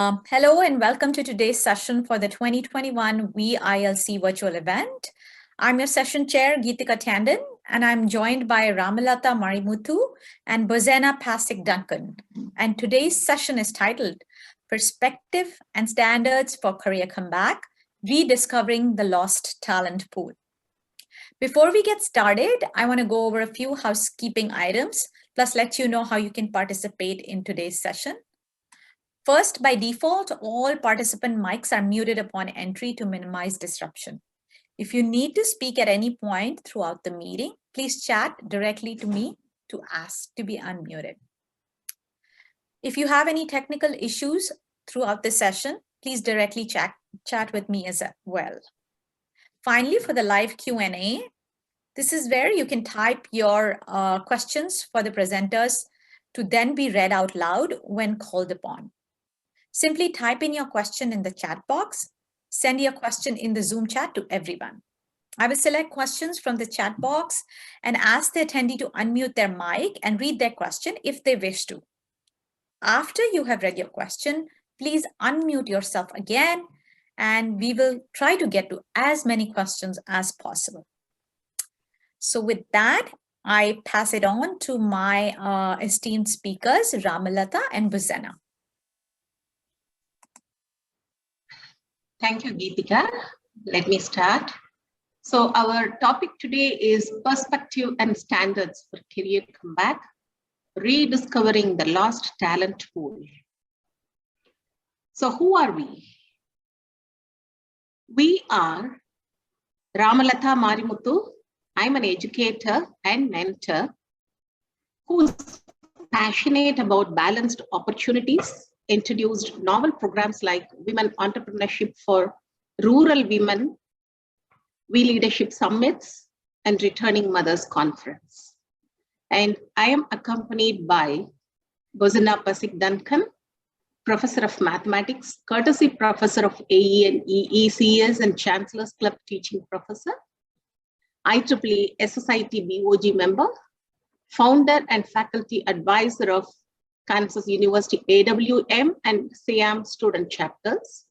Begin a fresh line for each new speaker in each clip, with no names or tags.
Hello and welcome to today's session for the 2021 VILC virtual event. I'm your session chair, Geetika Tandon, and I'm joined by Ramalata Marimuthu and Bozena Pasik Duncan. And today's session is titled Perspective and Standards for Career Comeback, Rediscovering the Lost Talent Pool. Before we get started, I want to go over a few housekeeping items, plus let you know how you can participate in today's session. First, by default, all participant mics are muted upon entry to minimize disruption. If you need to speak at any point throughout the meeting, please chat directly to me to ask to be unmuted. If you have any technical issues throughout the session, please directly chat with me as well. Finally, for the live Q&A, this is where you can type your questions for the presenters to then be read out loud when called upon. Simply type in your question in the chat box. Send your question in the Zoom chat to everyone. I will select questions from the chat box and ask the attendee to unmute their mic and read their question if they wish to. After you have read your question, please unmute yourself again, and we will try to get to as many questions as possible. So with that, I pass it on to my esteemed speakers, Ramalata and Bozena.
Thank you, Geetika. Let me start. So our topic today is perspective and standards for career comeback, rediscovering the lost talent pool. So who are we? We are Ramalata Marimuthu. I'm an educator and mentor who's passionate about balanced opportunities, introduced novel programs like Women Entrepreneurship for Rural Women, We Leadership Summits, and Returning Mothers Conference. And I am accompanied by Bozena Pasik Duncan, Professor of Mathematics, Courtesy Professor of AE and EECS and Chancellor's Club Teaching Professor, IEEE SSIT BOG member, founder and faculty advisor of Kansas University AWM and SIAM student chapters,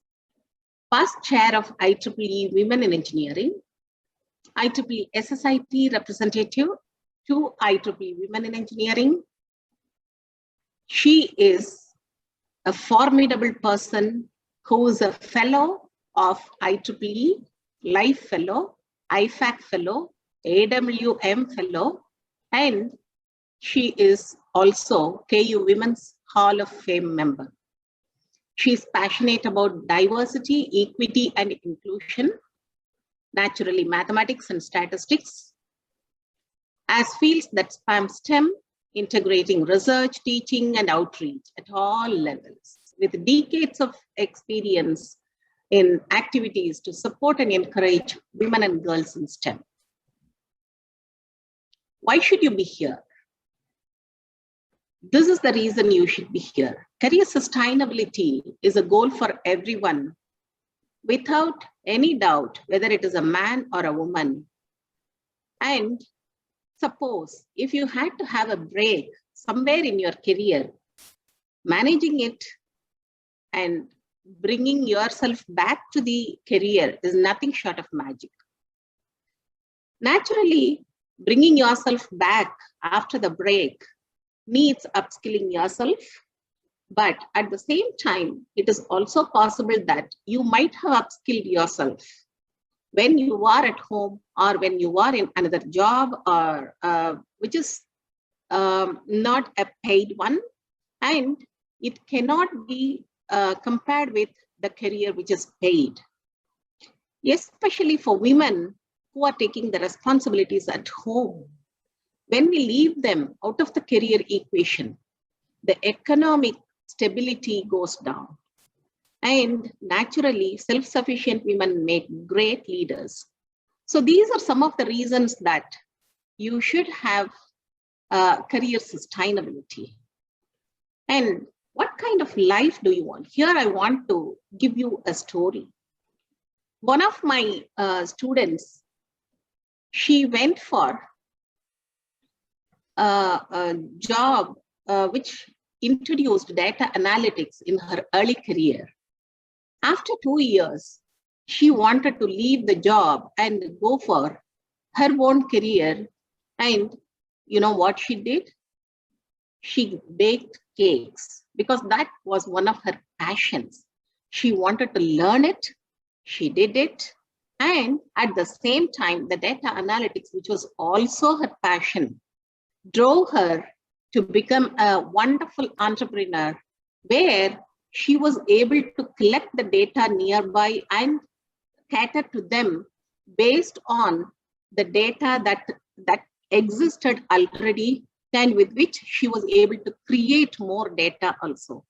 past chair of IEEE Women in Engineering, IEEE SSIT representative to IEEE Women in Engineering. She is a formidable person who is a fellow of IEEE, Life Fellow, IFAC Fellow, AWM Fellow, and she is also KU Women's Hall of Fame member. She is passionate about diversity, equity, and inclusion, naturally mathematics and statistics, as fields that span STEM, integrating research, teaching, and outreach at all levels, with decades of experience in activities to support and encourage women and girls in STEM. Why should you be here? This is the reason you should be here. Career sustainability is a goal for everyone, without any doubt, whether it is a man or a woman. And suppose if you had to have a break somewhere in your career, managing it and bringing yourself back to the career is nothing short of magic. Naturally, bringing yourself back after the break needs upskilling yourself, but at the same time, it is also possible that you might have upskilled yourself when you are at home or when you are in another job or which is not a paid one, and it cannot be compared with the career which is paid, especially for women who are taking the responsibilities at home. When we leave them out of the career equation, the economic stability goes down. And naturally, self-sufficient women make great leaders. So these are some of the reasons that you should have career sustainability. And what kind of life do you want? Here I want to give you a story. One of my students, she went for a job which introduced data analytics in her early career. After 2 years, she wanted to leave the job and go for her own career. And you know what she did? She baked cakes because that was one of her passions. She wanted to learn it. She did it. And at the same time, the data analytics, which was also her passion, drove her to become a wonderful entrepreneur where she was able to collect the data nearby and cater to them based on the data that existed already and with which she was able to create more data also.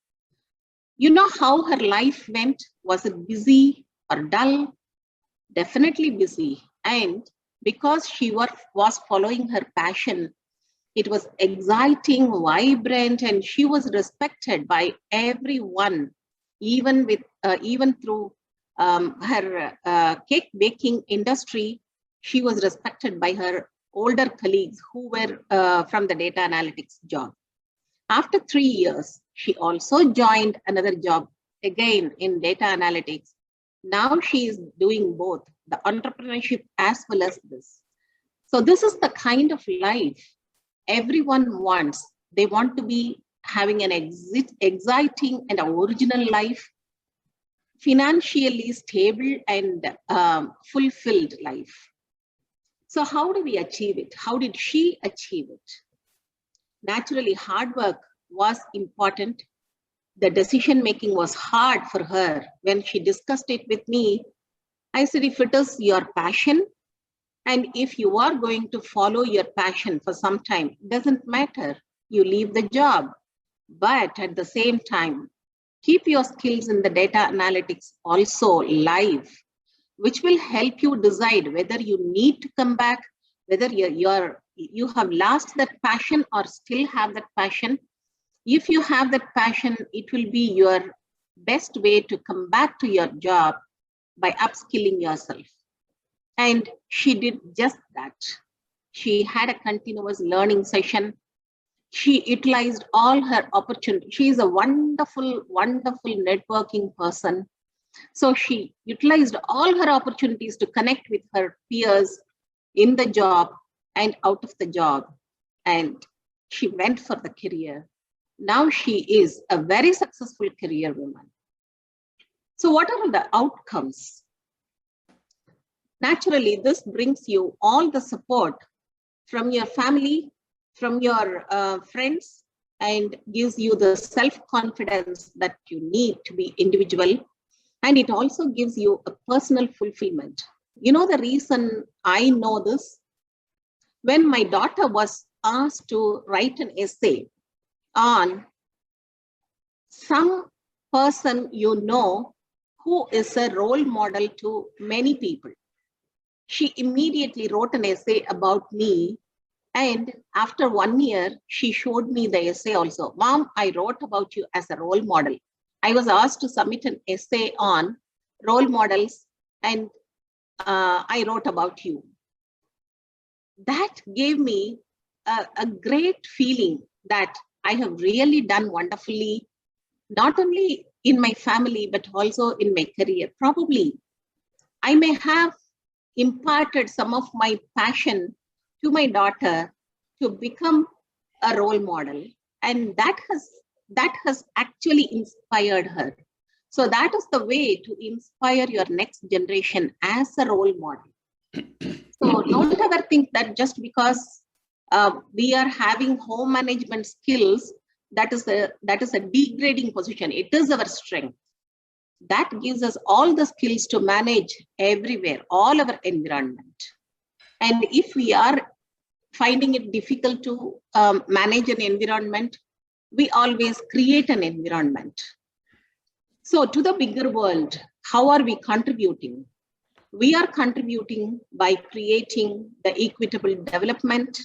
You know how her life went? Was it busy or dull? Definitely busy. And because she was following her passion, it was exciting, vibrant, and she was respected by everyone, even through her cake baking industry. She was respected by her older colleagues who were from the data analytics job. After 3 years, she also joined another job again in data analytics. Now she is doing both the entrepreneurship as well as this. So this is the kind of life everyone wants. They want to be having an exciting and original life, financially stable and fulfilled life. So how do we achieve it? How did she achieve it? Naturally, hard work was important. The decision making was hard for her. When she discussed it with me, I said, if it is your passion, and if you are going to follow your passion for some time, it doesn't matter, you leave the job. But at the same time, keep your skills in the data analytics also live, which will help you decide whether you need to come back, whether you have lost that passion or still have that passion. If you have that passion, it will be your best way to come back to your job by upskilling yourself. And she did just that. She had a continuous learning session. She utilized all her opportunities. She is a wonderful, wonderful networking person. So she utilized all her opportunities to connect with her peers in the job and out of the job. And she went for the career. Now she is a very successful career woman. So what are the outcomes? Naturally, this brings you all the support from your family, from your friends, and gives you the self-confidence that you need to be individual. And it also gives you a personal fulfillment. You know the reason I know this? When my daughter was asked to write an essay on some person you know who is a role model to many people, she immediately wrote an essay about me. And after 1 year, she showed me the essay also. Mom, I wrote about you as a role model. I was asked to submit an essay on role models, and I wrote about you. That gave me a great feeling that I have really done wonderfully, not only in my family, but also in my career. Probably I may have imparted some of my passion to my daughter to become a role model, and that has actually inspired her. So that is the way to inspire your next generation as a role model. So don't ever think that just because we are having home management skills, that is a degrading position. It is our strength. That gives us all the skills to manage everywhere, all our environment. And if we are finding it difficult to manage an environment, we always create an environment. So to the bigger world, how are we contributing? We are contributing by creating the equitable development,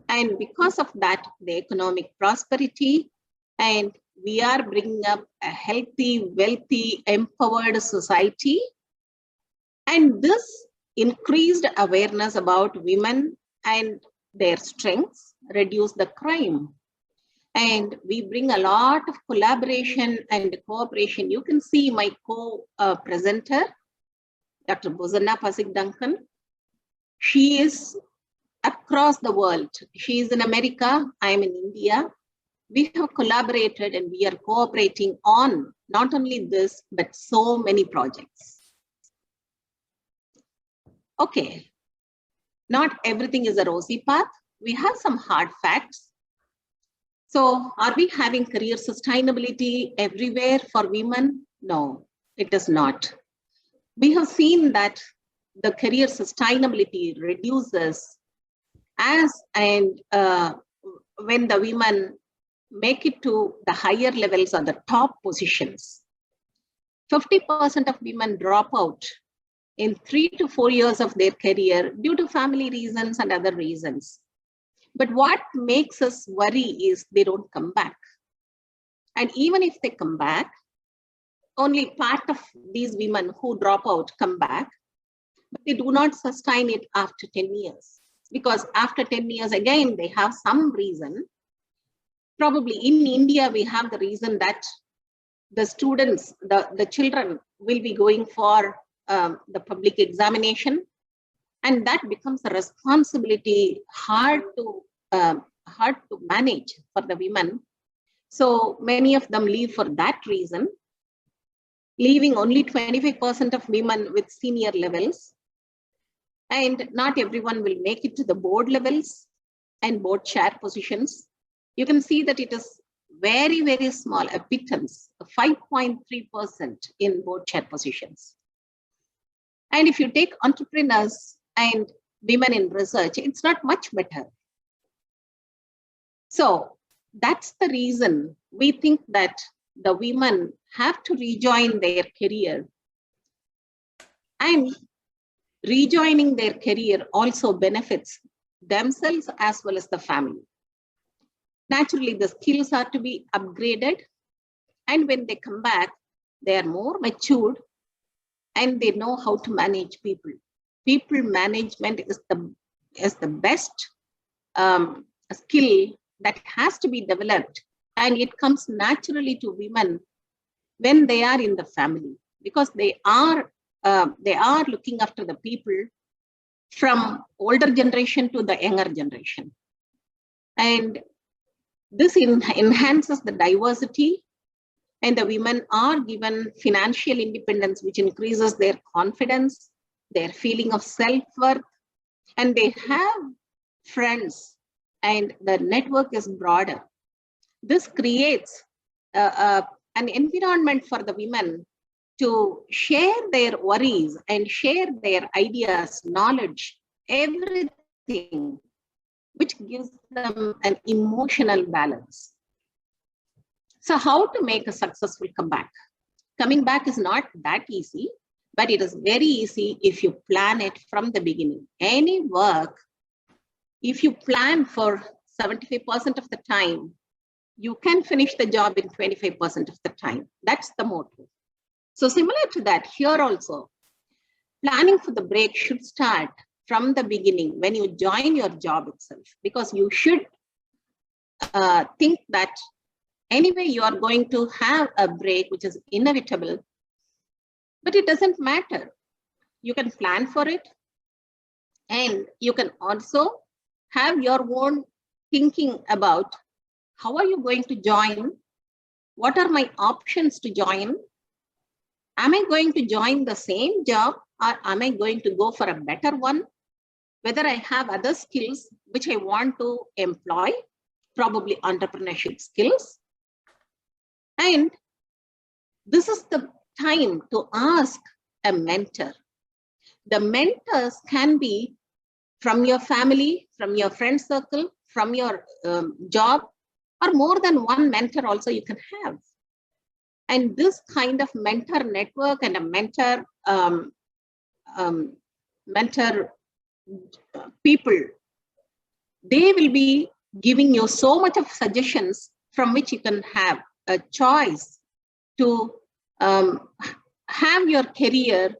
and because of that, the economic prosperity, and we are bringing up a healthy, wealthy, empowered society. And this increased awareness about women and their strengths reduce the crime. And we bring a lot of collaboration and cooperation. You can see my co-presenter, Dr. Bozanna Pasik Duncan. She is across the world. She is in America, I am in India. We have collaborated and we are cooperating on not only this, but so many projects. Okay, not everything is a rosy path. We have some hard facts. So are we having career sustainability everywhere for women? No, it is not. We have seen that the career sustainability reduces as and when the women make it to the higher levels or the top positions. 50% of women drop out in 3 to 4 years of their career due to family reasons and other reasons. But what makes us worry is they don't come back. And even if they come back, only part of these women who drop out come back, but they do not sustain it after 10 years. Because after 10 years, again, they have some reason. Probably in India, we have the reason that the students, the children will be going for the public examination. And that becomes a responsibility hard to manage for the women. So many of them leave for that reason, leaving only 25% of women with senior levels. And not everyone will make it to the board levels and board chair positions. You can see that it is very, very small, a pittance, 5.3% in board chair positions. And if you take entrepreneurs and women in research, it's not much better. So that's the reason we think that the women have to rejoin their career. And rejoining their career also benefits themselves as well as the family. Naturally, the skills are to be upgraded. And when they come back, they are more matured and they know how to manage people. People management is the best skill that has to be developed. And it comes naturally to women when they are in the family, because they are looking after the people from older generation to the younger generation. And this enhances the diversity, and the women are given financial independence, which increases their confidence, their feeling of self-worth, and they have friends, and the network is broader. This creates an environment for the women to share their worries and share their ideas, knowledge, everything, which gives them an emotional balance. So how to make a successful comeback? Coming back is not that easy, but it is very easy if you plan it from the beginning. Any work, if you plan for 75% of the time, you can finish the job in 25% of the time. That's the motto. So similar to that, here also, planning for the break should start from the beginning when you join your job itself, because you should think that anyway you are going to have a break, which is inevitable, but it doesn't matter. You can plan for it, and you can also have your own thinking about how are you going to join? What are my options to join? Am I going to join the same job, or am I going to go for a better one? Whether I have other skills which I want to employ, probably entrepreneurship skills. And this is the time to ask a mentor. The mentors can be from your family, from your friend circle, from your job, or more than one mentor also you can have. And this kind of mentor network and a mentor people, they will be giving you so much of suggestions from which you can have a choice to have your career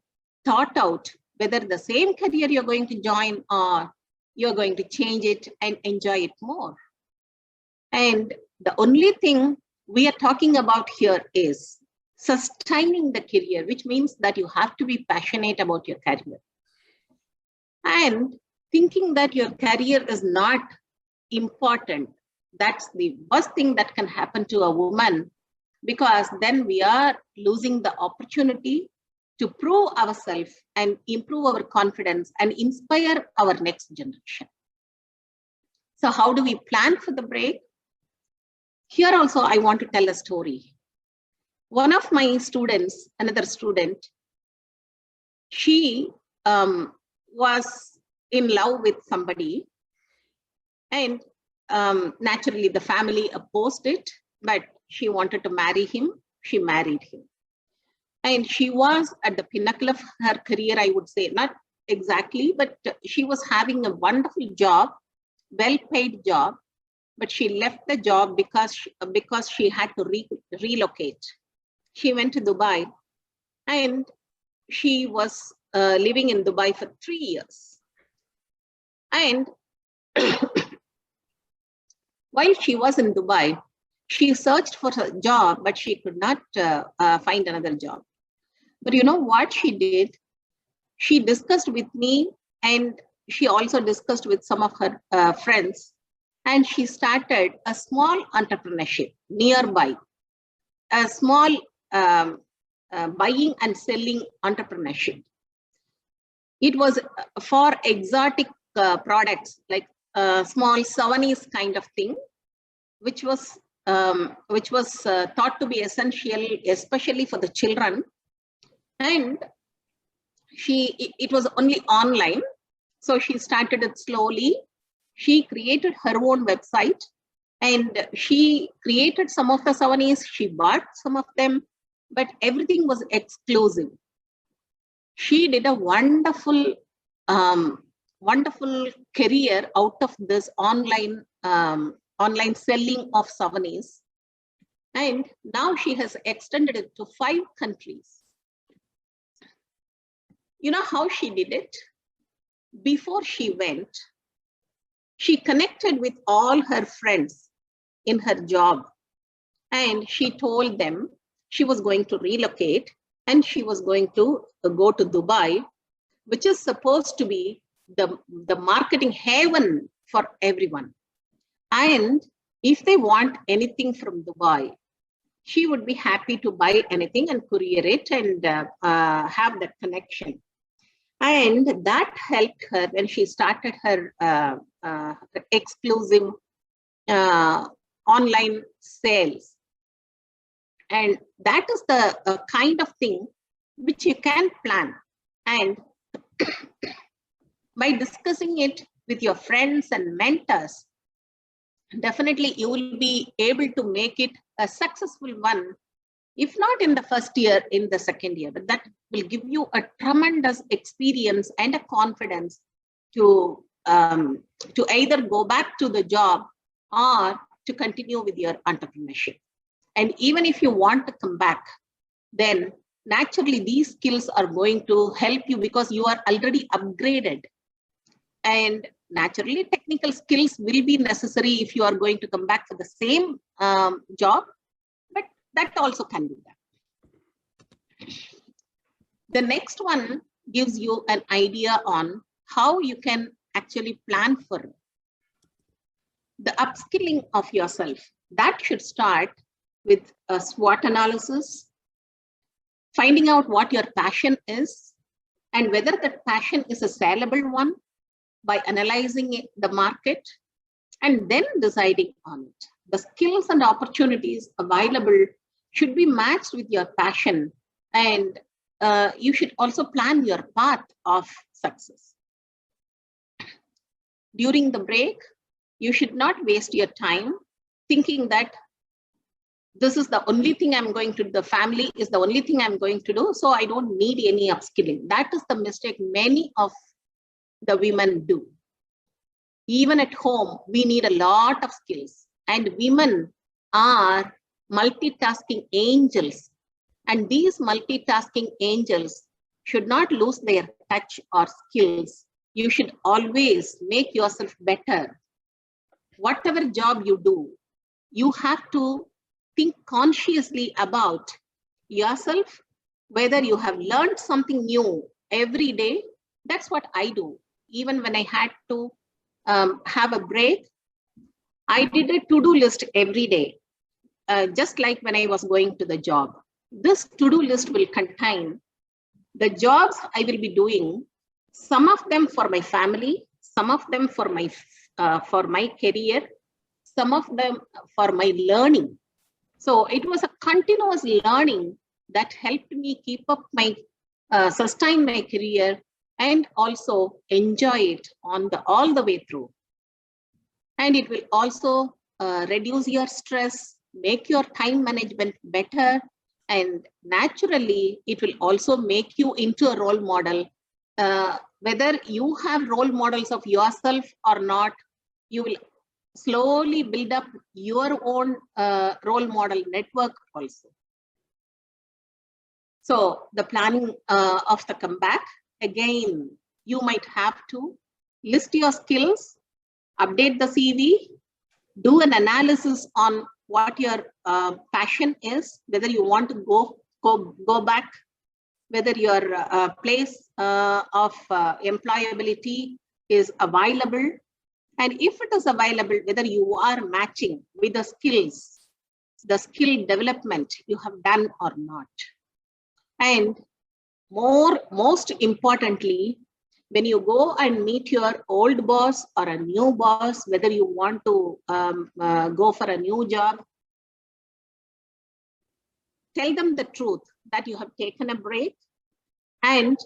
thought out, whether the same career you're going to join or you're going to change it and enjoy it more. And The only thing we are talking about here is sustaining the career, which means that you have to be passionate about your career. And thinking that your career is not important, that's the worst thing that can happen to a woman, because then we are losing the opportunity to prove ourselves and improve our confidence and inspire our next generation. So how do we plan for the break? Here also, I want to tell a story. One of my students, another student, she was in love with somebody, and naturally the family opposed it, but she wanted to marry him. She married him. And she was at the pinnacle of her career, I would say, not exactly, but she was having a wonderful job, well-paid job, but she left the job because she had to relocate. She went to Dubai, and she was living in Dubai for 3 years. And while she was in Dubai, she searched for a job, but she could not find another job. But you know what she did? She discussed with me, and she also discussed with some of her friends, and she started a small entrepreneurship nearby, a small buying and selling entrepreneurship. It was for exotic products, like small souvenirs kind of thing, which was thought to be essential, especially for the children. And it was only online. So she started it slowly. She created her own website, and she created some of the souvenirs. She bought some of them, but everything was exclusive. She did a wonderful career out of this online selling of souvenirs. And now she has extended it to 5 countries. You know how she did it? Before she went, she connected with all her friends in her job, and she told them she was going to relocate and she was going to go to Dubai, which is supposed to be the marketing haven for everyone. And if they want anything from Dubai, she would be happy to buy anything and courier it and have that connection. And that helped her when she started her exclusive online sales. And that is the kind of thing which you can plan. And by discussing it with your friends and mentors, definitely you will be able to make it a successful one, if not in the first year, in the second year. But that will give you a tremendous experience and a confidence to either go back to the job or to continue with your entrepreneurship. And even if you want to come back, then naturally these skills are going to help you because you are already upgraded. And naturally, technical skills will be necessary if you are going to come back for the same job, but that also can be done. The next one gives you an idea on how you can actually plan for the upskilling of yourself. That should start with a SWOT analysis, finding out what your passion is and whether that passion is a saleable one by analyzing the market and then deciding on it. The skills and opportunities available should be matched with your passion, and you should also plan your path of success. During the break, you should not waste your time thinking that this is the only thing I'm going to do, the family is the only thing I'm going to do, so I don't need any upskilling. That is the mistake many of the women do. Even at home, we need a lot of skills, and women are multitasking angels. And these multitasking angels should not lose their touch or skills. You should always make yourself better. Whatever job you do, you have to think consciously about yourself, whether you have learned something new every day. That's what I do. Even when I had to have a break, I did a to-do list every day, just like when I was going to the job. This to-do list will contain the jobs I will be doing, some of them for my family, some of them for my career, some of them for my learning. So it was a continuous learning that helped me keep up my sustain my career and also enjoy it all the way through. And it will also reduce your stress, make your time management better, and naturally it will also make you into a role model. Whether you have role models of yourself or not, you will slowly build up your own role model network also. So the planning of the comeback, again, you might have to list your skills, update the CV, do an analysis on what your passion is, whether you want to go back, whether your place of employability is available, and if it is available, whether you are matching with the skills, the skill development you have done or not. And most importantly, when you go and meet your old boss or a new boss, whether you want to go for a new job, tell them the truth that you have taken a break, and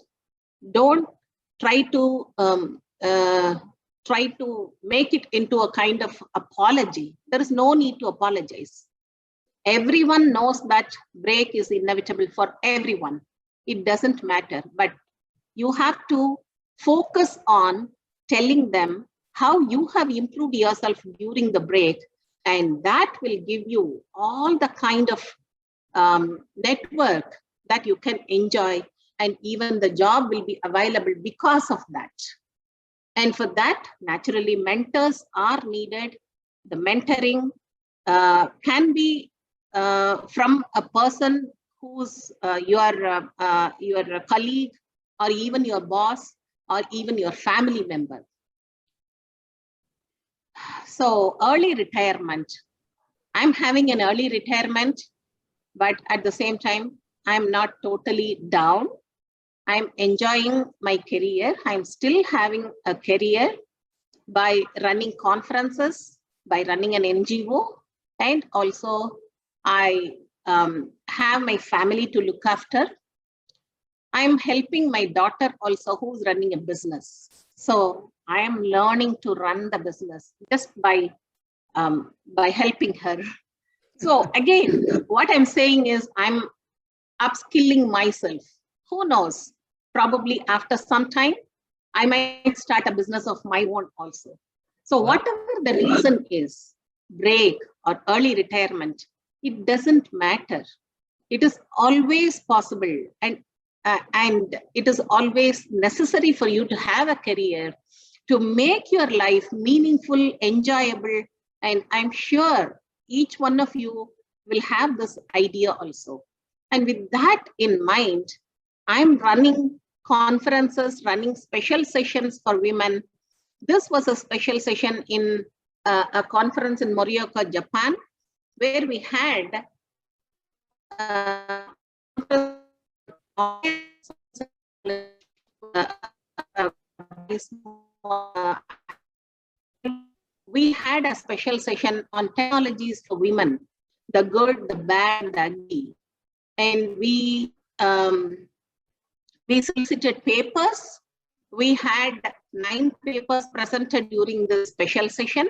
don't try to make it into a kind of apology. There is no need to apologize. Everyone knows that break is inevitable for everyone. It doesn't matter, but you have to focus on telling them how you have improved yourself during the break, and that will give you all the kind of network that you can enjoy, and even the job will be available because of that. And for that, naturally, mentors are needed. The mentoring can be from a person who's your colleague, or even your boss, or even your family member. So early retirement. I'm having an early retirement, but at the same time, I'm not totally down. I'm enjoying my career. I'm still having a career by running conferences, by running an NGO, and also I have my family to look after. I'm helping my daughter also, who's running a business. So I am learning to run the business just by helping her. So again, what I'm saying is I'm upskilling myself. Who knows? Probably after some time, I might start a business of my own also. So whatever the reason is, break or early retirement, it doesn't matter. It is always possible, and it is always necessary for you to have a career to make your life meaningful, enjoyable. And I'm sure each one of you will have this idea also. And with that in mind, I'm running conferences, running special sessions for women. This was a special session in a conference in Morioka, Japan, where we had we had a special session on technologies for women, the good, the bad, the ugly. And we solicited papers. We had 9 papers presented during the special session.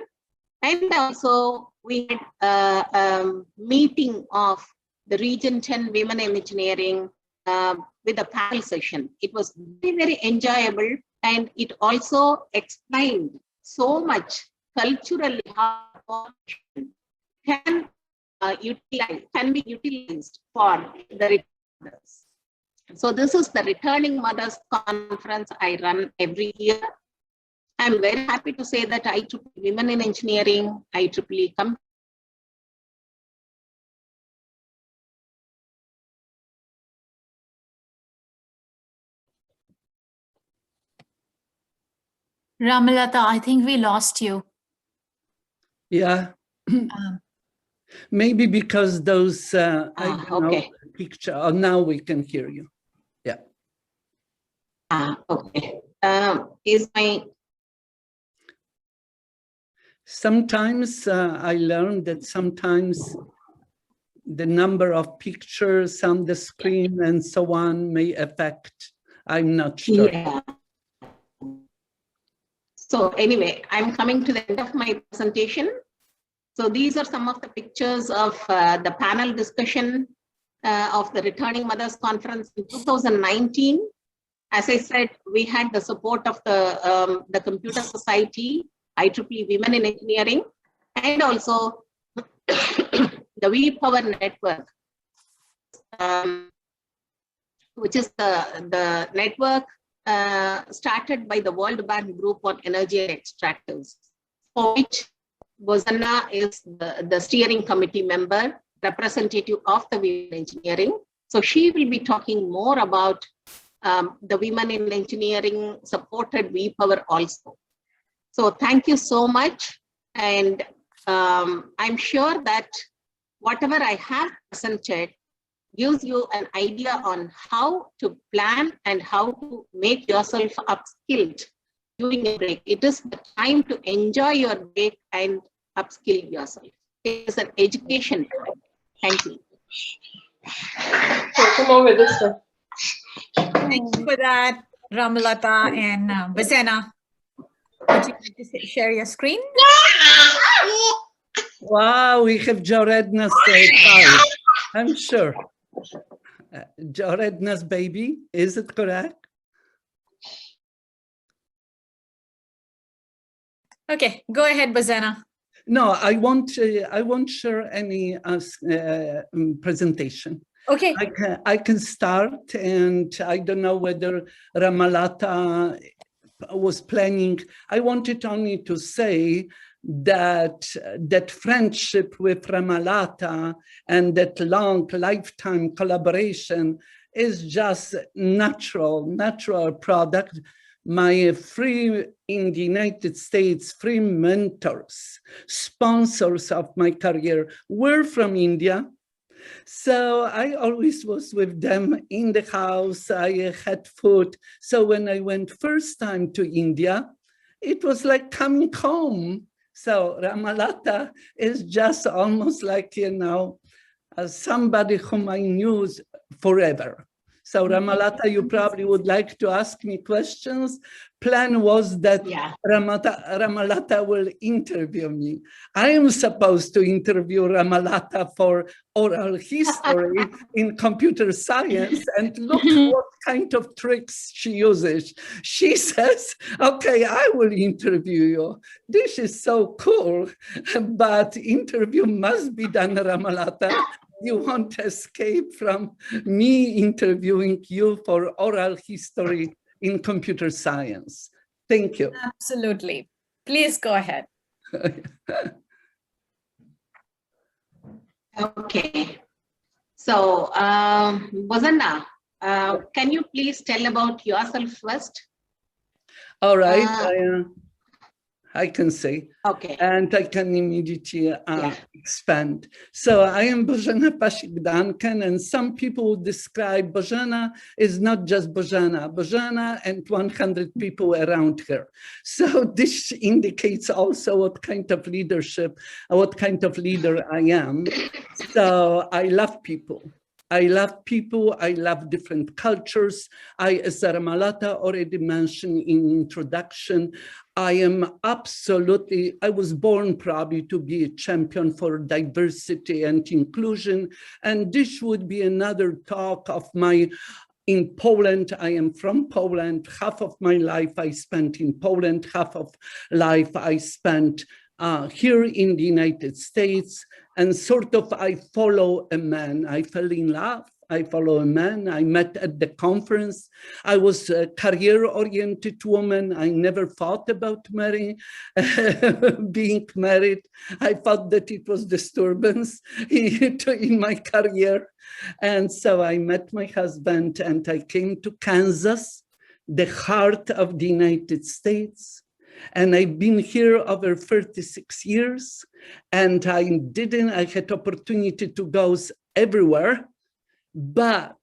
And also we had a meeting of the Region 10 Women in Engineering with a panel session. It was very, very enjoyable. And it also explained so much culturally how can be utilized for the returners. So this is the Returning Mothers Conference I run every year. I'm very happy to say that IEEE Women in Engineering, IEEE
Ramalata, I think we lost you.
Yeah. Maybe because those, I don't know, picture, oh, now we can hear you. Yeah.
Okay. Is my...
Sometimes I learned that sometimes the number of pictures on the screen and so on may affect, I'm not sure.
Yeah. So anyway, I'm coming to the end of my presentation. So these are some of the pictures of the panel discussion of the Returning Mothers Conference in 2019. As I said, we had the support of the Computer Society, IEEE Women in Engineering, and also the We Power Network, which is the network started by the World Bank Group on Energy and Extractives, for which Bozanna is the steering committee member, representative of the Women in Engineering. So she will be talking more about the Women in Engineering supported We Power also. So thank you so much. And I'm sure that whatever I have presented gives you an idea on how to plan and how to make yourself upskilled during a break. It is the time to enjoy your break and upskill yourself. It is an education. Thank you.
So come over this way.
Thank you for that, Ramalata and Bozanna. Would you like to share your screen?
Wow, we have Joredna's child, I'm sure. Joredna's baby, is it correct?
Okay, go ahead, Bozanna.
No, I won't share any presentation.
Okay.
I can start, and I don't know whether Ramalata was planning. I wanted only to say that friendship with Ramalata and that long lifetime collaboration is just natural product. My in the United States, free mentors, sponsors of my career were from India. So I always was with them in the house. I had food. So when I went first time to India, it was like coming home. So Ramalata is just almost like, you know, somebody whom I knew forever. So Ramalata, you probably would like to ask me questions. Plan was that Ramalata will interview me. I am supposed to interview Ramalata for oral history in computer science, and look what kind of tricks she uses. She says, okay, I will interview you. This is so cool, but interview must be done, Ramalata. You won't escape from me interviewing you for oral history in computer science. Thank you.
Absolutely. Please go ahead.
Okay. So, Bozanna, can you please tell about yourself first?
All right. I can say,
okay,
and I can immediately expand. So I am Bozanna Pashik-Duncan, and some people would describe Bozanna is not just Bozanna and 100 people around her. So this indicates also what kind of leadership, what kind of leader I am. So I love people. I love people, I love different cultures. As Ramalata already mentioned in introduction, I was born probably to be a champion for diversity and inclusion. And this would be another talk of my, in Poland. I am from Poland. Half of my life I spent in Poland, half of life I spent here in the United States. And sort of I follow a man. I fell in love. I follow a man I met at the conference. I was a career-oriented woman. I never thought about being married. I thought that it was disturbance in my career. And so I met my husband and I came to Kansas, the heart of the United States. And I've been here over 36 years, and I had opportunity to go everywhere, but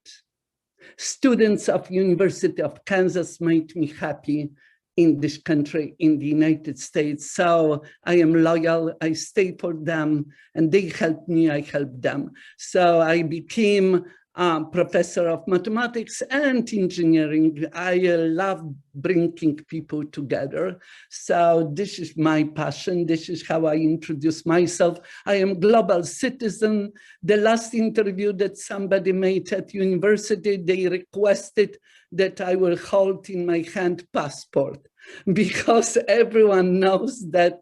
students of University of Kansas made me happy in this country, in the United States. So I am loyal, I stay for them, and they help me, I help them. So I became a professor of mathematics and engineering. I love bringing people together. So this is my passion. This is how I introduce myself. I am global citizen. The last interview that somebody made at university, they requested that I will hold in my hand passport, because everyone knows that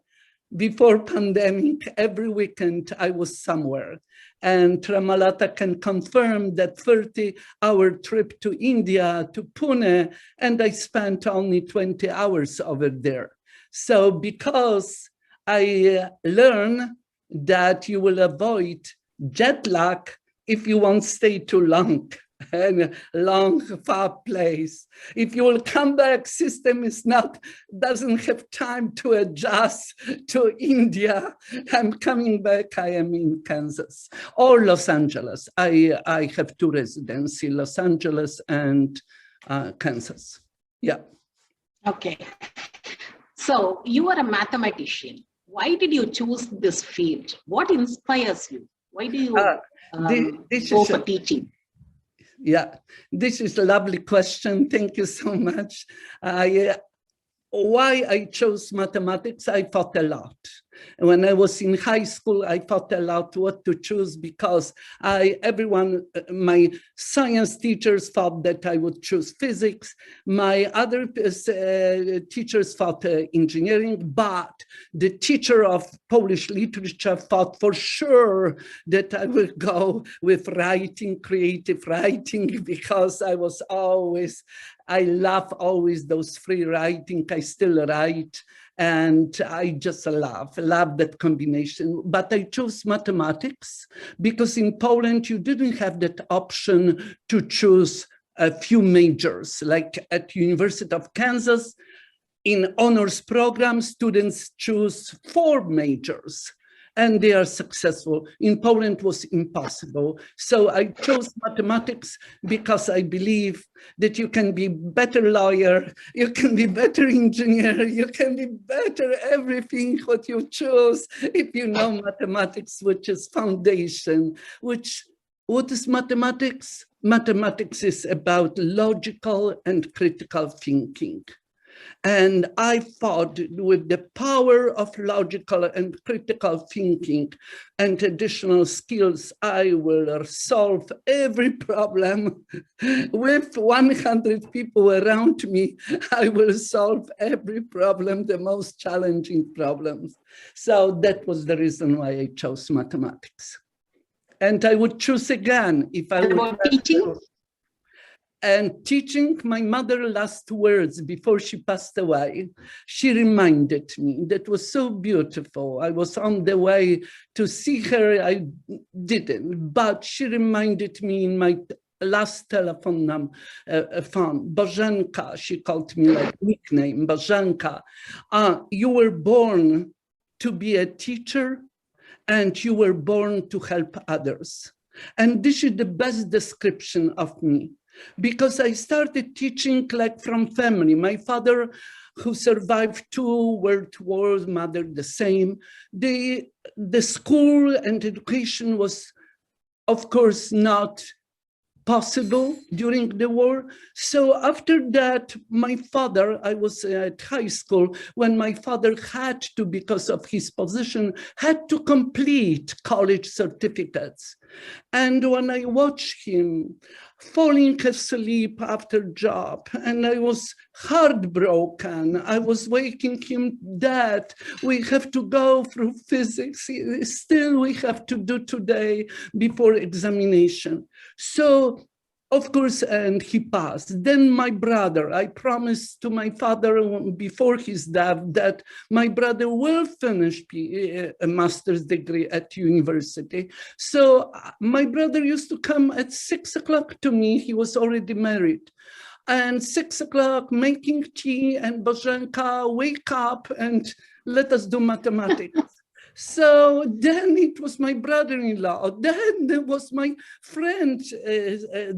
before pandemic, every weekend I was somewhere. And Ramalata can confirm that 30-hour trip to India, to Pune, and I spent only 20 hours over there. So because I learn that you will avoid jet lag if you won't stay too long and a long, far place. If you will come back, system doesn't have time to adjust to India. I'm coming back, I am in Kansas or Los Angeles. I have two residencies, Los Angeles and Kansas. Yeah.
Okay. So you are a mathematician. Why did you choose this field? What inspires you? Why do you go for teaching?
Yeah, this is a lovely question. Thank you so much. Why I chose mathematics, I thought a lot. When I was in high school, I thought a lot what to choose, because my science teachers thought that I would choose physics. My other teachers thought engineering, but the teacher of Polish literature thought for sure that I will go with writing, creative writing, because I love always those free writing. I still write, and I just love that combination. But I chose mathematics because in Poland, you didn't have that option to choose a few majors. Like at University of Kansas, in honors program, students choose 4 majors, and they are successful. In Poland, it was impossible. So I chose mathematics because I believe that you can be better lawyer, you can be better engineer, you can be better everything what you choose if you know mathematics, which is foundation. What is mathematics? Mathematics is about logical and critical thinking. And I thought with the power of logical and critical thinking and additional skills, I will solve every problem. With 100 people around me, I will solve every problem, the most challenging problems. So that was the reason why I chose mathematics. And I would choose again if I would.
Teaching?
And teaching, my mother's last words before she passed away, she reminded me, that was so beautiful. I was on the way to see her, I didn't, but she reminded me in my last telephone phone, Bożenka, she called me like nickname, Bożenka. You were born to be a teacher, and you were born to help others. And this is the best description of me. Because I started teaching like from family. My father, who survived 2 world wars, mother the same. The school and education was, of course, not possible during the war. So after that, my father, I was at high school when my father had to, because of his position, had to complete college certificates. And when I watched him falling asleep after job, and I was heartbroken, I was waking him, Dad, we have to go through physics, still we have to do today before examination. So, of course, and he passed. Then my brother, I promised to my father before his death that my brother will finish a master's degree at university. So my brother used to come at 6 o'clock to me. He was already married. And 6 o'clock, making tea, and Bożenka, wake up and let us do mathematics. So then it was my brother-in-law. Then there was my friend,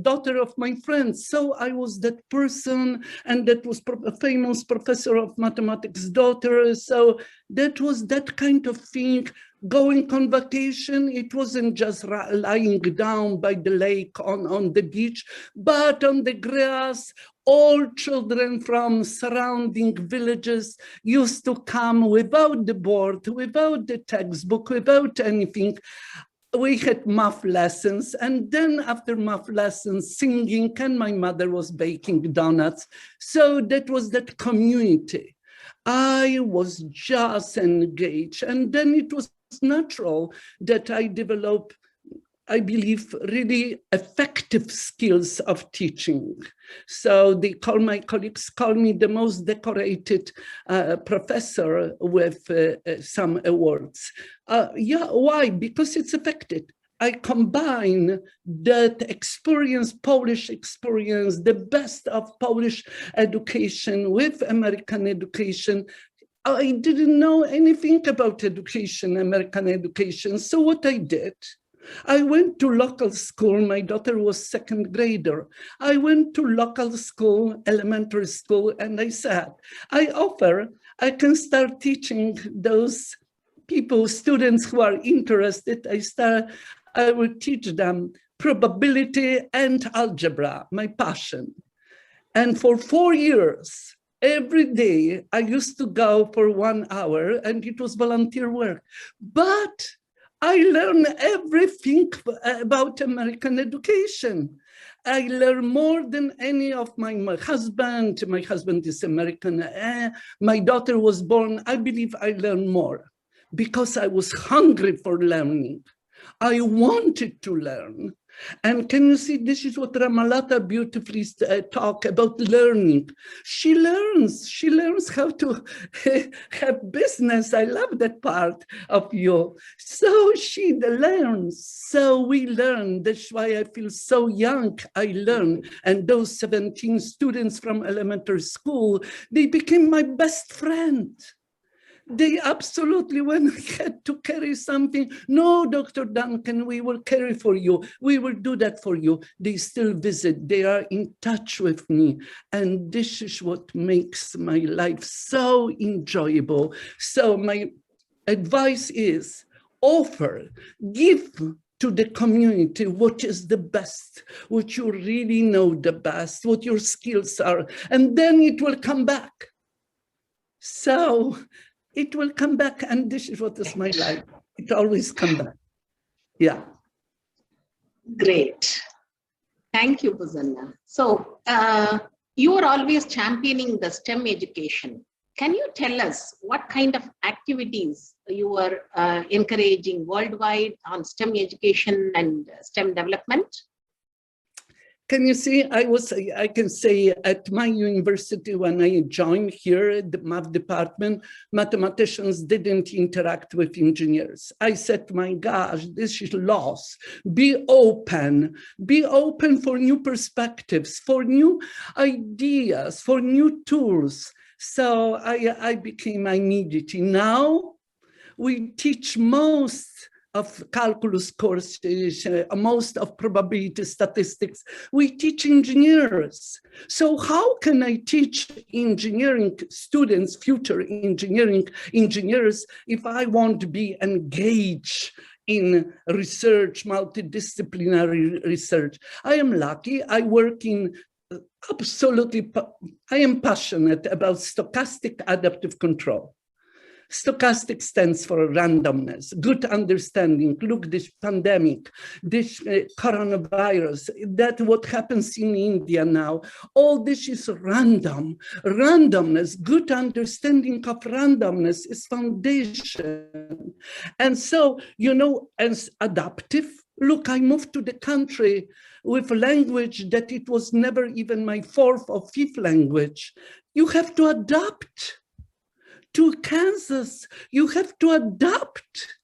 daughter of my friend. So I was that person, and that was a famous professor of mathematics daughter. So that was that kind of thing. Going on vacation, it wasn't just lying down by the lake on the beach, but on the grass. All children from surrounding villages used to come without the board, without the textbook, without anything. We had math lessons, and then after math lessons, singing, and my mother was baking donuts. So that was that community. I was just engaged, and then it was natural that I developed, I believe, really effective skills of teaching. So my colleagues call me the most decorated professor with some awards. Yeah, why? Because it's effective. I combine that experience, Polish experience, the best of Polish education with American education. I didn't know anything about education, American education. So what I did, I went to local school. My daughter was second grader. I went to local school, elementary school, and I said, I can start teaching those people, students who are interested. I will teach them probability and algebra, my passion. And for 4 years, every day, I used to go for 1 hour, and it was volunteer work. But I learned everything about American education. I learned more than any of my husband. My husband is American. My daughter was born. I believe I learned more because I was hungry for learning. I wanted to learn. And can you see, this is what Ramalata beautifully talk about learning. She learns how to have business. I love that part of you. So she learns, so we learn. That's why I feel so young, I learn. And those 17 students from elementary school, they became my best friend. They absolutely, when I had to carry something, no, Dr. Duncan, we will carry for you. We will do that for you. They still visit. They are in touch with me. And this is what makes my life so enjoyable. So my advice is give to the community what is the best, what you really know the best, what your skills are, and then it will come back. So it will come back, and this is what is my life. It always comes back. Yeah.
Great. Thank you, Bożena. So you are always championing the STEM education. Can you tell us what kind of activities you are encouraging worldwide on STEM education and STEM development?
Can you see, I can say at my university when I joined here, the math department, mathematicians didn't interact with engineers. I said, my gosh, this is loss. Be open for new perspectives, for new ideas, for new tools. So I became immediately. Now we teach most of calculus courses, most of probability statistics, we teach engineers. So how can I teach engineering students, future engineers, if I want to be engaged in research, multidisciplinary research? I am lucky, I work in I am passionate about stochastic adaptive control. Stochastic stands for randomness, good understanding. Look, this pandemic, this coronavirus, that what happens in India now, all this is random. Randomness, good understanding of randomness is foundation. And so, you know, as adaptive, look, I moved to the country with a language that it was never even my fourth or fifth language. You have to adapt. To Kansas, you have to adapt.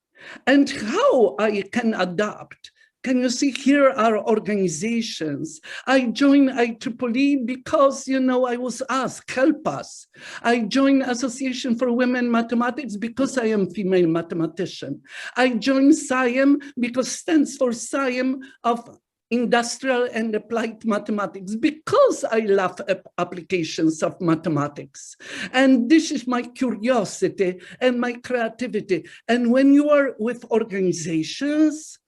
And how I can adapt? Can you see, here are organizations. I joined IEEE because, you know, I was asked, help us. I joined Association for Women Mathematics because I am female mathematician. I joined SIAM because stands for SIAM of Industrial and Applied Mathematics, because I love applications of mathematics. And this is my curiosity and my creativity. And when you are with organizations,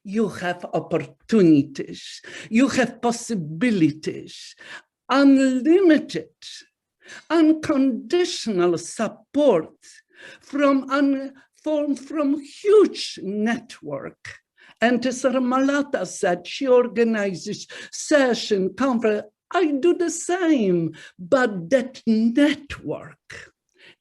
you have opportunities, you have possibilities, unlimited, unconditional support from huge network. And as Ramalata said, she organizes session, conference. I do the same, but that network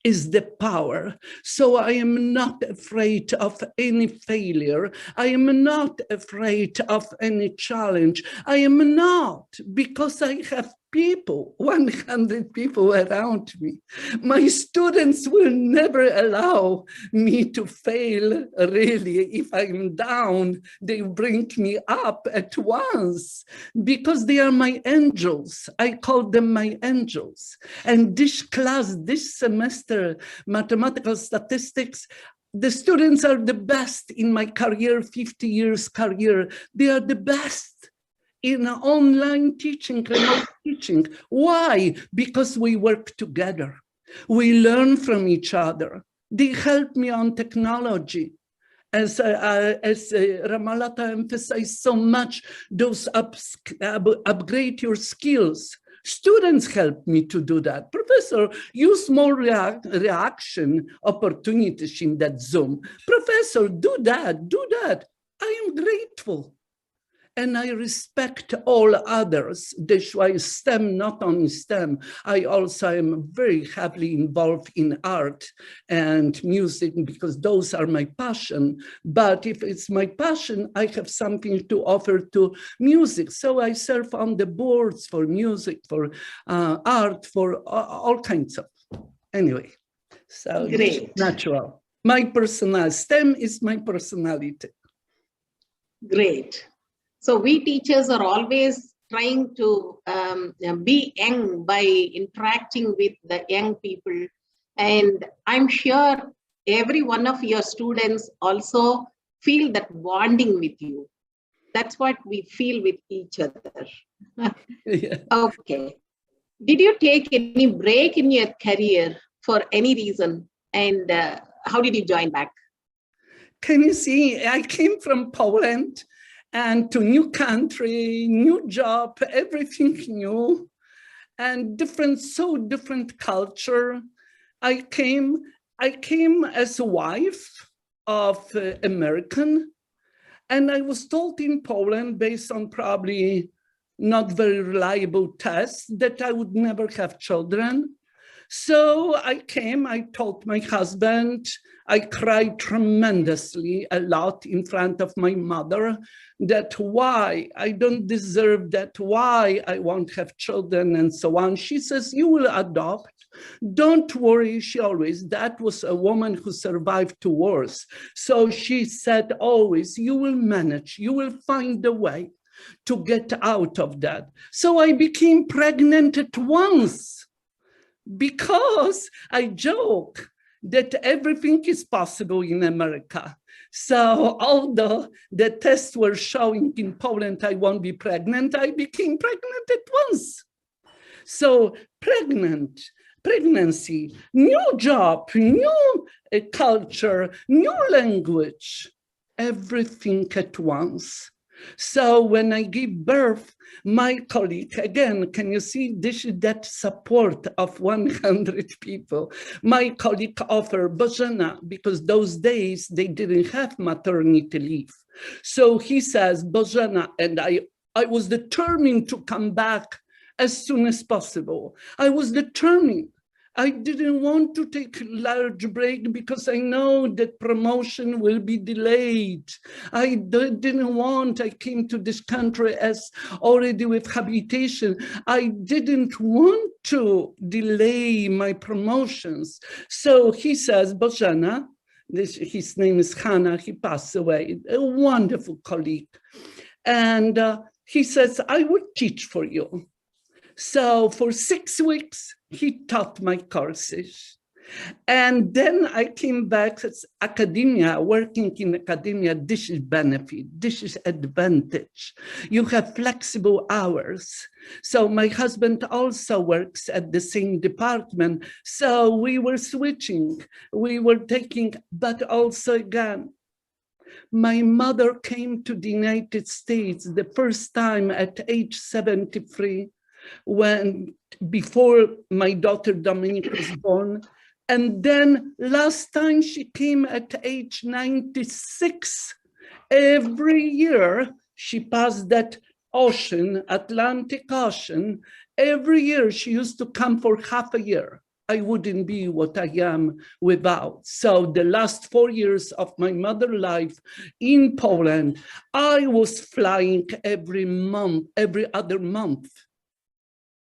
is the power. So I am not afraid of any failure. I am not afraid of any challenge. I am not, because I have people, 100 people around me. My students will never allow me to fail, really. If I'm down, they bring me up at once, because they are my angels. I call them my angels. And this class, this semester, mathematical statistics, the students are the best in my career, 50 years career. They are the best in online teaching, remote teaching. Why? Because we work together. We learn from each other. They help me on technology. As Ramalata emphasized so much, those upgrade your skills. Students help me to do that. Professor, use more reaction opportunities in that Zoom. Professor, do that, do that. I am grateful. And I respect all others. That's why STEM, not only STEM, I also am very heavily involved in art and music, because those are my passion. But if it's my passion, I have something to offer to music. So I serve on the boards for music, for art, for all kinds of, anyway. So
Great.
Natural. My personality, STEM is my personality.
Great. So we teachers are always trying to be young by interacting with the young people. And I'm sure every one of your students also feel that bonding with you. That's what we feel with each other.
Yeah.
Okay. Did you take any break in your career for any reason? And how did you join back?
Can you see, I came from Poland, and to new country, new job, everything new, and so different culture. I came as a wife of American, and I was told in Poland, based on probably not very reliable tests, that I would never have children. So I came, I told my husband, I cried tremendously a lot in front of my mother, that why I don't deserve that, why I won't have children and so on. She says, you will adopt. Don't worry, that was a woman who survived 2 wars. So she said always, you will manage, you will find a way to get out of that. So I became pregnant at once, because I joke that everything is possible in America. So although the tests were showing in Poland I won't be pregnant, I became pregnant at once. So pregnancy, new job, new culture, new language, everything at once. So when I gave birth, my colleague, again, can you see, this is that support of 100 people. My colleague offered Bożena, because those days they didn't have maternity leave. So he says, Bożena, and I was determined to come back as soon as possible. I was determined. I didn't want to take a large break because I know that promotion will be delayed. I came to this country as already with habilitation. I didn't want to delay my promotions. So he says, Bożena, his name is Hannah, he passed away, a wonderful colleague. And he says, I would teach for you. So for 6 weeks, he taught my courses. And then I came back as academia, working in academia. This is benefit, this is advantage. You have flexible hours. So my husband also works at the same department. So we were switching, we were taking, but also again, my mother came to the United States the first time at age 73, before my daughter Dominique was born. And then last time she came at age 96. Every year she passed that ocean, Atlantic Ocean. Every year she used to come for half a year. I wouldn't be what I am without. So the last 4 years of my mother's life in Poland, I was flying every month, every other month,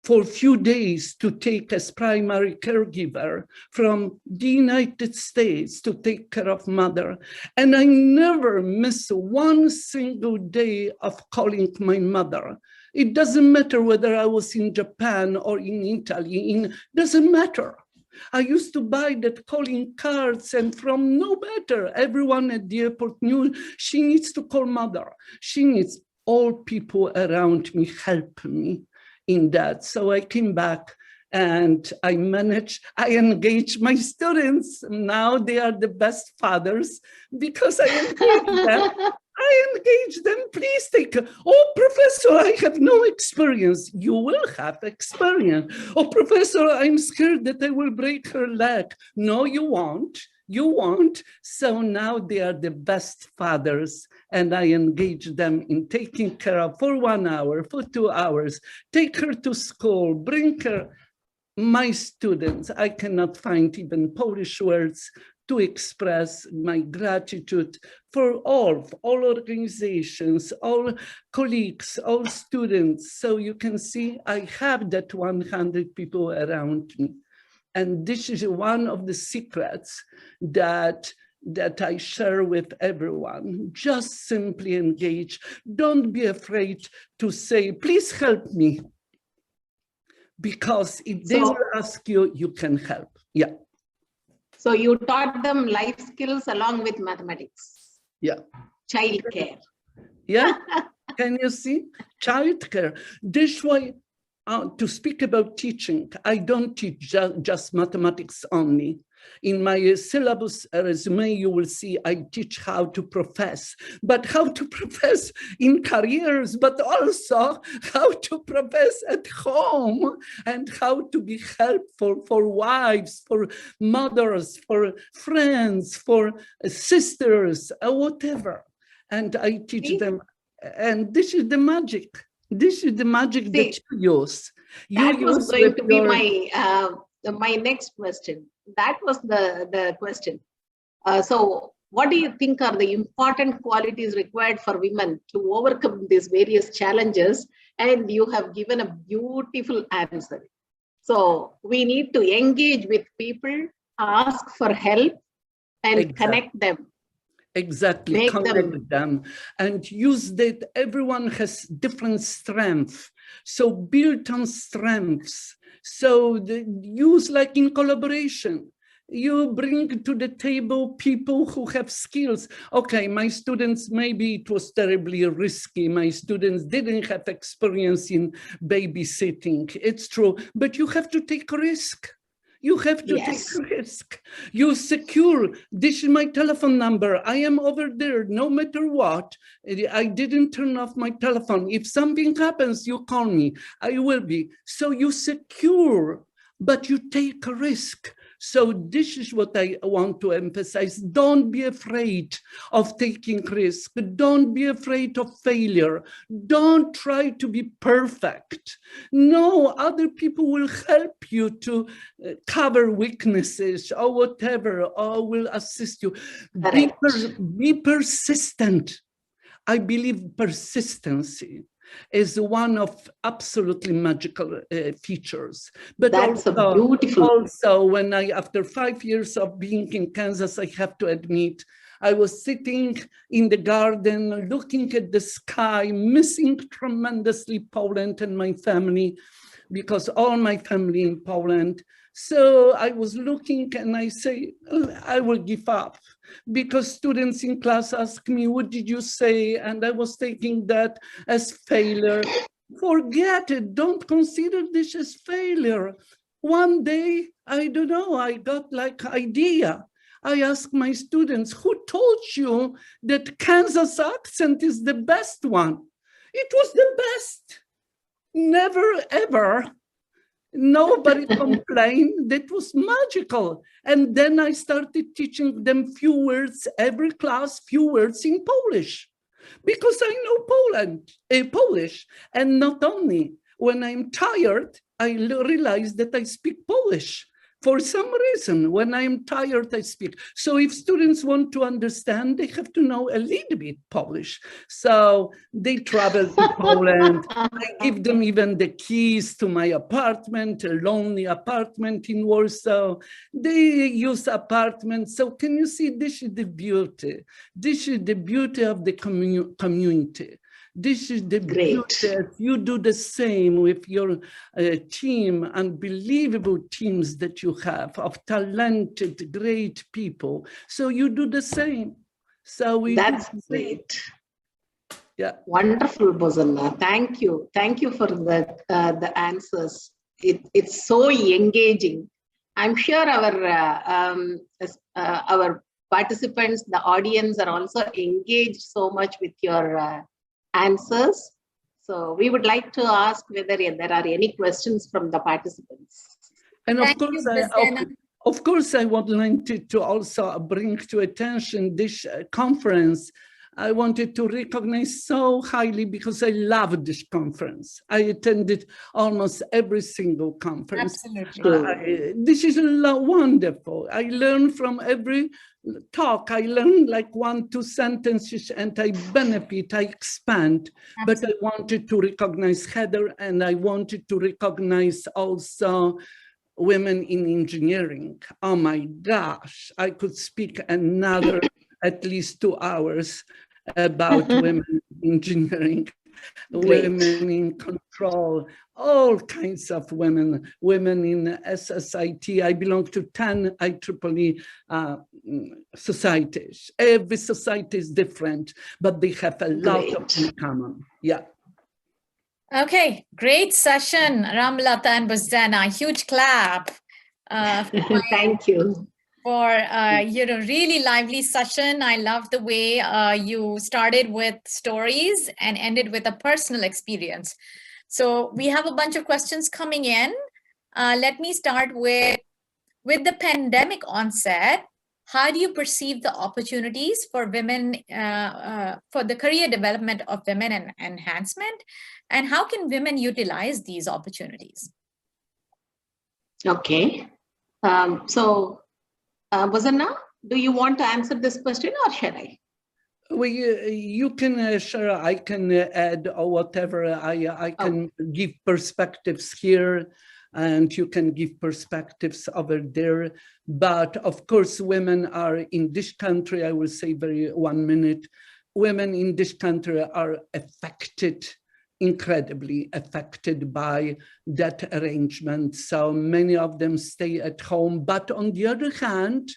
for a few days to take as primary caregiver from the United States to take care of mother. And I never miss one single day of calling my mother. It doesn't matter whether I was in Japan or in Italy, doesn't matter. I used to buy that calling cards, and from no better, everyone at the airport knew she needs to call mother. She needs all people around me help me in that. So I came back and I engaged my students. Now they are the best fathers because I engage them. Please take, oh, professor, I have no experience. You will have experience. Oh, professor, I'm scared that I will break her leg. No, you won't. You won't. So now they are the best fathers, and I engage them in taking care of for 1 hour, for 2 hours, take her to school, bring her. My students, I cannot find even Polish words to express my gratitude for all organizations, all colleagues, all students. So you can see I have that 100 people around me. And this is one of the secrets that I share with everyone. Just simply engage. Don't be afraid to say, please help me. Because if they will ask you, you can help. Yeah.
So you taught them life skills along with mathematics.
Yeah.
Childcare.
Yeah. Can you see? Childcare. This way, to speak about teaching, I don't teach just mathematics only. In my syllabus resume, you will see I teach how to profess, but how to profess in careers, but also how to profess at home and how to be helpful for wives, for mothers, for friends, for sisters, whatever. And I teach them, and this is the magic. This is the magic that you use.
That was going to be my next question. That was the question. So what do you think are the important qualities required for women to overcome these various challenges? And you have given a beautiful answer. So we need to engage with people, ask for help, and connect them.
Exactly, connect them and use that. Everyone has different strengths. So build on strengths. So use like in collaboration. You bring to the table people who have skills. Okay, my students, maybe it was terribly risky. My students didn't have experience in babysitting. It's true, but you have to take a risk. You have to take a risk. You secure, this is my telephone number. I am over there, no matter what. I didn't turn off my telephone. If something happens, you call me. I will be. So you secure, but you take a risk. So this is what I want to emphasize. Don't be afraid of taking risk. Don't be afraid of failure. Don't try to be perfect. No, other people will help you to cover weaknesses or whatever, or will assist you. Be persistent. I believe persistency. is one of absolutely magical features. But
That's a beautiful.
Also, when after 5 years of being in Kansas, I have to admit, I was sitting in the garden, looking at the sky, missing tremendously Poland and my family, because all my family in Poland. So I was looking and I say, I will give up, because students in class ask me, what did you say? And I was taking that as failure. Forget it, don't consider this as failure. One day, I don't know, I got like idea. I asked my students, who told you that Kansas accent is the best one? It was the best. Never ever. Nobody complained. That was magical. And then I started teaching them few words, every class, few words in Polish, because I know Polish. And not only, when I'm tired, I realize that I speak Polish. For some reason, when I'm tired, I speak. So if students want to understand, they have to know a little bit Polish. So they travel to Poland. I give them even the keys to my apartment, a lonely apartment in Warsaw. They use apartments. So can you see, this is the beauty. This is the beauty of the community. This is the beauty. You do the same with your team, unbelievable teams that you have of talented, great people. So you do the same. So
that's great.
Yeah,
wonderful, Bosanna. Thank you. Thank you for the answers. It's so engaging. I'm sure our participants, the audience, are also engaged so much with your answers. So we would like to ask whether there are any questions from the participants.
And of course, I wanted to also bring to attention this conference. I wanted to recognize so highly, because I love this conference. I attended almost every single conference.
Absolutely.
This is wonderful. I learn from every talk. I learn like 1-2 sentences and I benefit, I expand. Absolutely. But I wanted to recognize Heather, and I wanted to recognize also women in engineering. Oh my gosh, I could speak another at least 2 hours about women in engineering. Great. Women in control, all kinds of women, women in SSIT. I belong to 10 IEEE societies. Every society is different, but they have a lot of in common. Yeah.
Okay, great session, Ramalata and Bosanna. Huge clap.
Thank you.
For really lively session. I love the way you started with stories and ended with a personal experience. So we have a bunch of questions coming in. Let me start with the pandemic onset. How do you perceive the opportunities for women, for the career development of women and enhancement? And how can women utilize these opportunities?
Okay. Bosanna, do you want to answer this question, or shall I?
Well, you can share. I can add or whatever. I can give perspectives here, and you can give perspectives over there. But of course, women are in this country, I will say 1 minute, women in this country are affected, incredibly affected by that arrangement. So many of them stay at home. But on the other hand,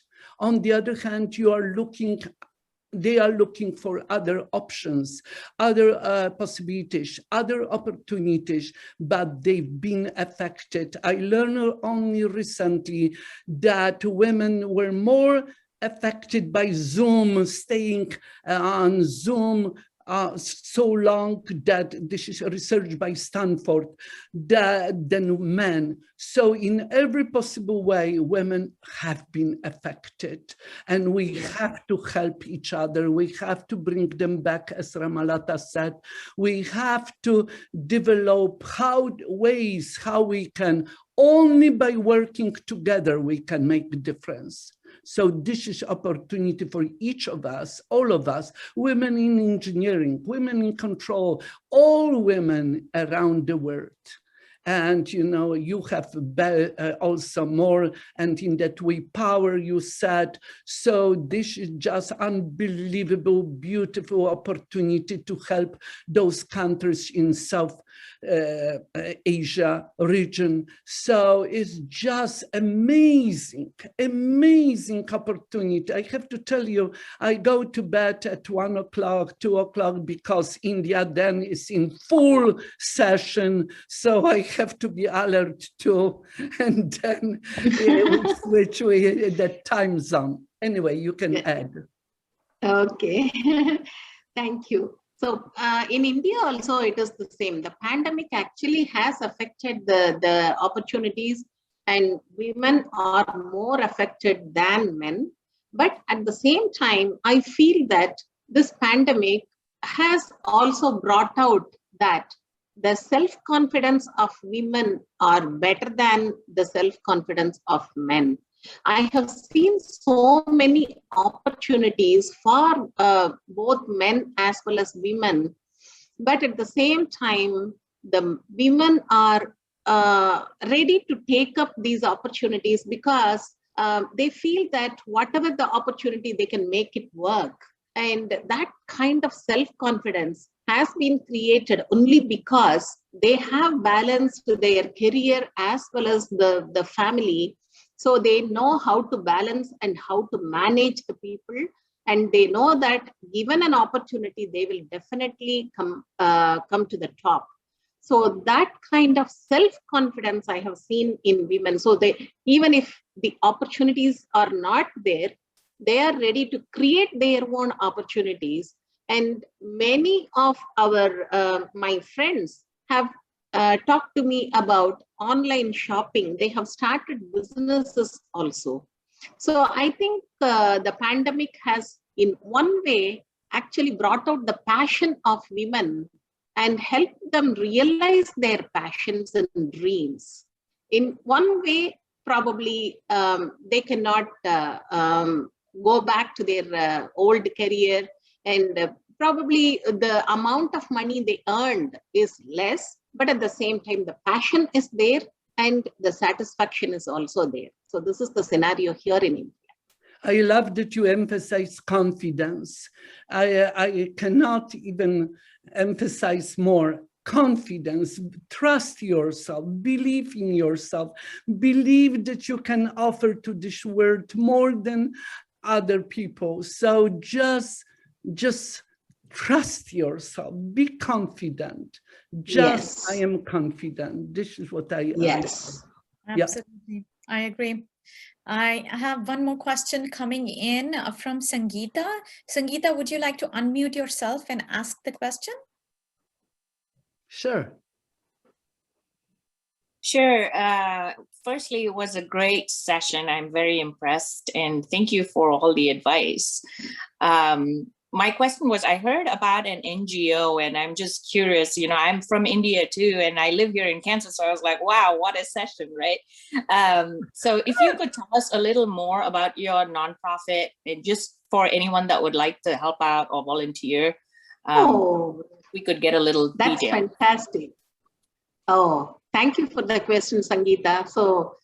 they are looking for other options, other possibilities, other opportunities, but they've been affected. I learned only recently that women were more affected by Zoom, staying on Zoom so long, that this is research by Stanford, than men. So in every possible way, women have been affected, and we have to help each other. We have to bring them back, as Ramalata said. We have to develop ways how we can, only by working together, we can make a difference. So this is opportunity for each of us, all of us, women in engineering, women in control, all women around the world. And, you know, you have also more, and in that way, power, you said. So this is just unbelievable, beautiful opportunity to help those countries in South Asia region. So it's just amazing, amazing opportunity. I have to tell you, I go to bed at 1 o'clock, 2 o'clock, because India then is in full session. So I have to be alert too, and then we switch the time zone. Anyway, you can add.
Okay, thank you. So in India also it is the same. The pandemic actually has affected the opportunities, and women are more affected than men. But at the same time, I feel that this pandemic has also brought out that the self-confidence of women are better than the self-confidence of men. I have seen so many opportunities for both men as well as women, but at the same time, the women are ready to take up these opportunities because they feel that whatever the opportunity, they can make it work. And that kind of self-confidence has been created only because they have balanced their career as well as the family. So they know how to balance and how to manage the people. And they know that given an opportunity, they will definitely come to the top. So that kind of self-confidence I have seen in women. So they, even if the opportunities are not there, they are ready to create their own opportunities. And many of our my friends have talked to me about online shopping. They have started businesses also. So I think the pandemic has in one way actually brought out the passion of women and helped them realize their passions and dreams. In one way, probably they cannot go back to their old career, and probably the amount of money they earned is less, but at the same time, the passion is there and the satisfaction is also there. So this is the scenario here in India.
I love that you emphasize confidence. I cannot even emphasize more. Confidence, trust yourself, believe in yourself, believe that you can offer to this world more than other people. So just trust yourself, be confident. Just,
Yes.
I am confident. This is what I
Yes.
Absolutely. Yeah. I agree. I have one more question coming in from Sangeeta. Sangeeta, would you like to unmute yourself and ask the question?
Sure.
Sure. Firstly, it was a great session. I'm very impressed, and thank you for all the advice. My question was, I heard about an NGO, and I'm just curious, you know, I'm from India too, and I live here in Kansas. So I was like, wow, what a session, right? So if you could tell us a little more about your nonprofit, and just for anyone that would like to help out or volunteer, we could get a little
that's
detail.
Fantastic. Oh, thank you for the question, Sangeeta. So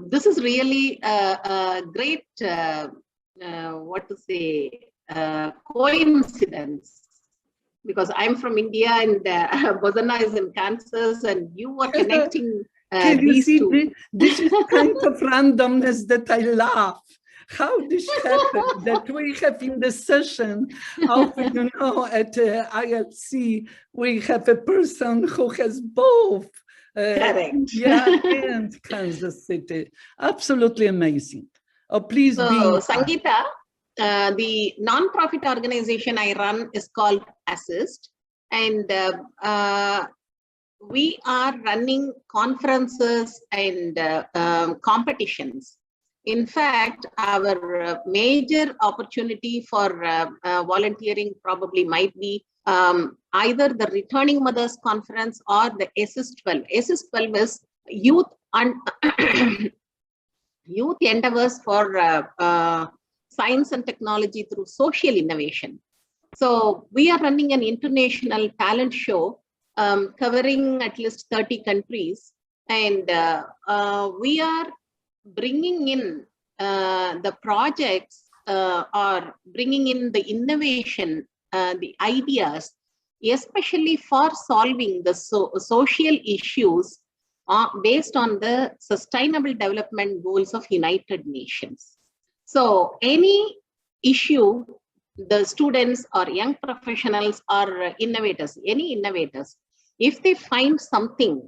this is really a great, what to say, coincidence, because I'm from India and Bozana is in Kansas, and you were connecting
Can you
these
see
two.
this is kind of randomness that I love. How this happened that we have in the session of, you know, at ILC, we have a person who has both India and Kansas City. Absolutely amazing. Oh, please
So,
be.
Sangeeta, the nonprofit organization I run is called Assist, and we are running conferences and competitions. In fact, our major opportunity for volunteering probably might be either the Returning Mothers Conference or the Assist 12. Assist 12 is youth youth endeavors for science and technology through social innovation. So we are running an international talent show covering at least 30 countries. And we are bringing in the projects or bringing in the innovation, the ideas, especially for solving the social issues based on the Sustainable Development Goals of United Nations. So any issue, the students or young professionals or innovators, any innovators, if they find something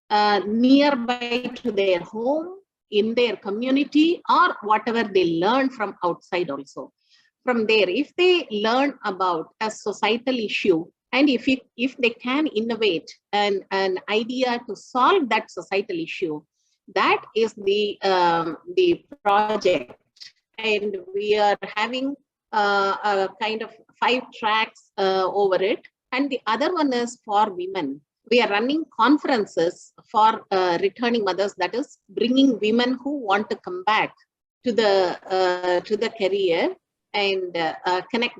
nearby to their home, in their community, or whatever they learn from outside also, from there, if they learn about a societal issue, and if they can innovate an idea to solve that societal issue, that is the project. And we are having a kind of 5 tracks over it. And the other one is for women. We are running conferences for returning mothers, that is bringing women who want to come back to the career, and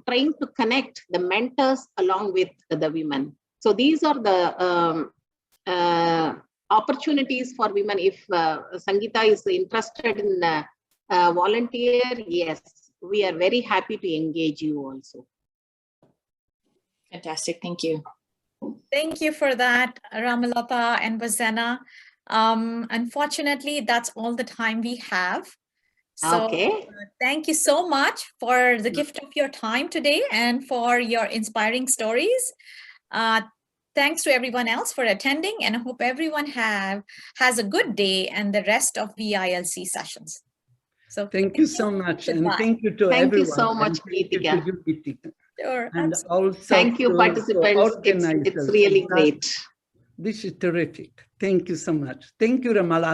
trying to connect the mentors along with the women. So these are the opportunities for women. If Sangeeta is interested in volunteer, yes, we are very happy to engage you also.
Fantastic. Thank you.
Thank you for that, Ramalata and Bozena. Unfortunately, that's all the time we have. So
Okay.
Thank you so much for the gift of your time today and for your inspiring stories. Thanks to everyone else for attending, and I hope everyone has a good day and the rest of VILC sessions. So
thank you so much.
Goodbye.
And thank you to
Thank
everyone.
you so much,
Geetika.
Sure,
And
absolutely.
also
thank you, participants. It's really great.
This is terrific. Thank you so much. Thank you, Ramala.